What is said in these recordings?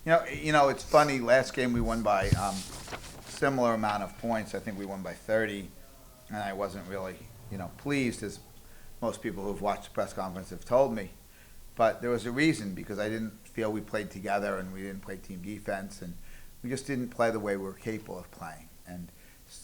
It's funny. Last game we won by similar amount of points. I think we won by 30, and I wasn't really, pleased, as most people who've watched the press conference have told me. But there was a reason, because I didn't feel we played together, and we didn't play team defense, and we just didn't play the way we were capable of playing. And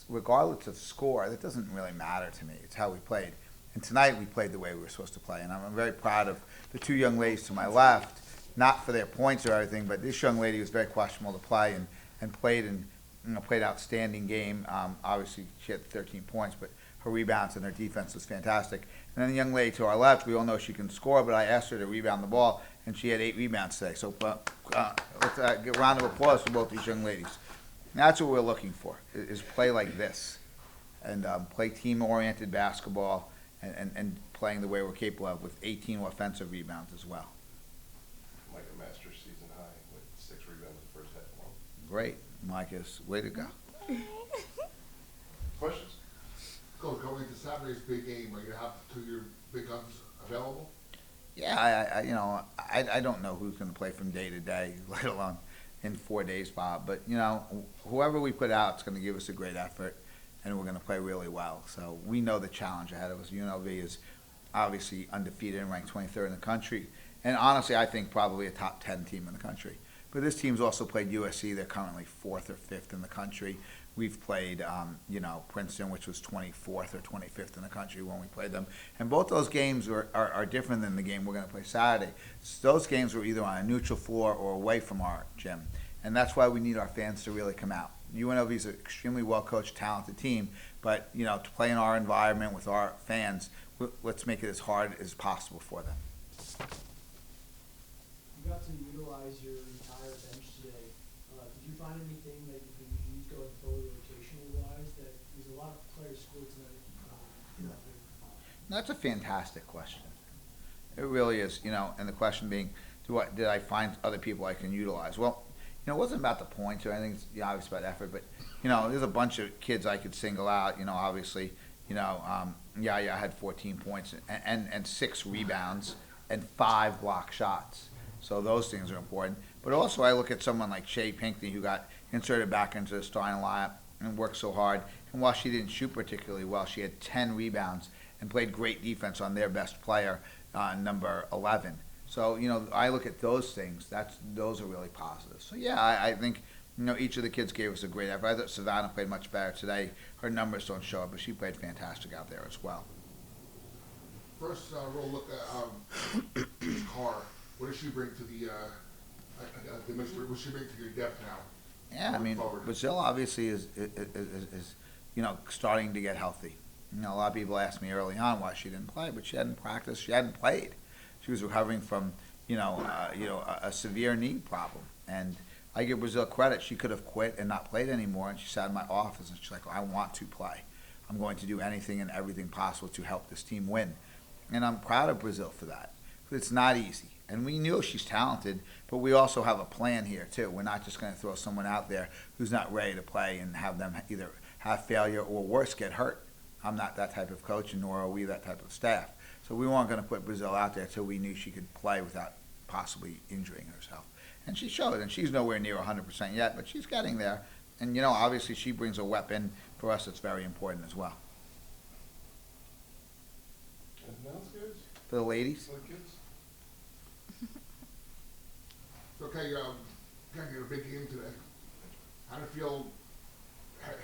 regardless of score, that doesn't really matter to me. It's how we played. And tonight we played the way we were supposed to play. And I'm very proud of the two young ladies to my left, not for their points or everything, but this young lady was very questionable to play and played outstanding game. Obviously, she had 13 points, but her rebounds and her defense was fantastic. And then the young lady to our left, we all know she can score, but I asked her to rebound the ball, and she had 8 rebounds today. So let's give a round of applause for both these young ladies. And that's what we're looking for, is play like this, and play team-oriented basketball, and playing the way we're capable of, with 18 offensive rebounds as well. Micah Masters season high with 6 rebounds in the first half alone. Great. Micah's way to go. Questions? Coach, going into Saturday's big game, are you going to have 2 of your big guns available? Yeah, I don't know who's going to play from day to day, let alone in 4 days, Bob. But, whoever we put out is going to give us a great effort, and we're going to play really well. So we know the challenge ahead of us. UNLV is obviously undefeated and ranked 23rd in the country. And honestly, I think probably a top 10 team in the country. But this team's also played USC. They're currently 4th or 5th in the country. We've played, Princeton, which was 24th or 25th in the country when we played them. And both those games are different than the game we're going to play Saturday. So those games were either on a neutral floor or away from our gym. And that's why we need our fans to really come out. UNLV is an extremely well-coached, talented team. But, to play in our environment with our fans, let's make it as hard as possible for them. You got to utilize your entire bench today. Did you find anything that you can use going forward rotational-wise? That there's a lot of players scored tonight. That's a fantastic question. It really is, and the question being, did I find other people I can utilize? Well, it wasn't about the points or anything. It's obviously about effort, but there's a bunch of kids I could single out. Obviously, Yaya had 14 points and 6 rebounds and 5 block shots. So those things are important. But also, I look at someone like Shea Pinckney, who got inserted back into the starting lineup and worked so hard. And while she didn't shoot particularly well, she had 10 rebounds and played great defense on their best player, number 11. So, I look at those things. Those are really positive. So, yeah, I think, each of the kids gave us a great effort. I thought Savannah played much better today. Her numbers don't show it, but she played fantastic out there as well. First, real look at Carr. What does she bring to the what does she bring to your depth now? Yeah, I mean, Bozzella obviously is starting to get healthy. A lot of people asked me early on why she didn't play, but she hadn't practiced. She hadn't played. She was recovering from, a severe knee problem. And I give Brazil credit. She could have quit and not played anymore, and she sat in my office, and she's like, I want to play. I'm going to do anything and everything possible to help this team win. And I'm proud of Brazil for that. But it's not easy. And we knew she's talented, but we also have a plan here, too. We're not just going to throw someone out there who's not ready to play and have them either have failure or, worse, get hurt. I'm not that type of coach, and nor are we that type of staff. So we weren't going to put Brazil out there until we knew she could play without possibly injuring herself. And she showed, and she's nowhere near 100% yet, but she's getting there. And, obviously she brings a weapon for us that's very important as well. Anything else, guys? For the ladies? For the kids? Okay, you got a big game today. How do you feel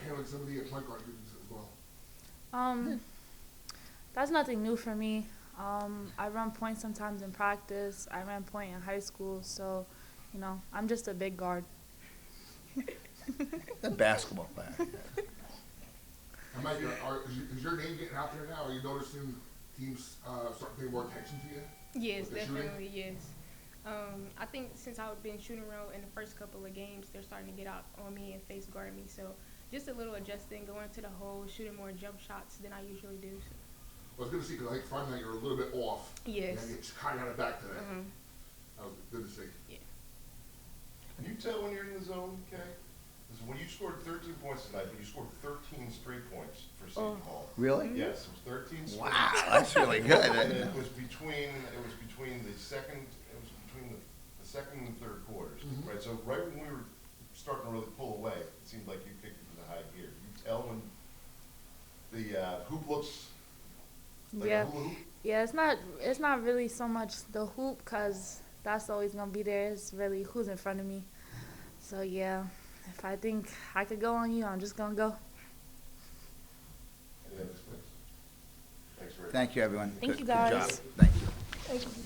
handling some of the point guard duties as well? That's nothing new for me. I run point sometimes in practice. I ran point in high school, so I'm just a big guard. A basketball player. And Mike, is your name getting out there now? Are you noticing teams start paying more attention to you? Yes, definitely, yes. I think since I've been shooting around in the first couple of games, they're starting to get out on me and face guard me. So just a little adjusting, going to the hole, shooting more jump shots than I usually do. So. I was going to see, because Friday night you're a little bit off. Yes. And you kind of got it back today. Mm-hmm. That was good to see. Yeah. Can you tell when you're in the zone, Kay? Because when you scored 13 points tonight, but you scored 13 straight points for Seton Hall. Really? Yes, it was 13 straight. Wow, that's really good. And it was between the second and third quarters, Mhm. right? So right when we were starting to really pull away, it seemed like you kicked it into high gear. You tell when the hoop looks like Yeah. a hula hoop? Yeah, it's not really so much the hoop, 'cause that's always gonna be there. It's really who's in front of me. So yeah, if I think I could go on you, I'm just gonna go. Any other questions? Thanks, Rick. Thank you, everyone. Thank Good- you, good job. guys. Thank you. Thank you.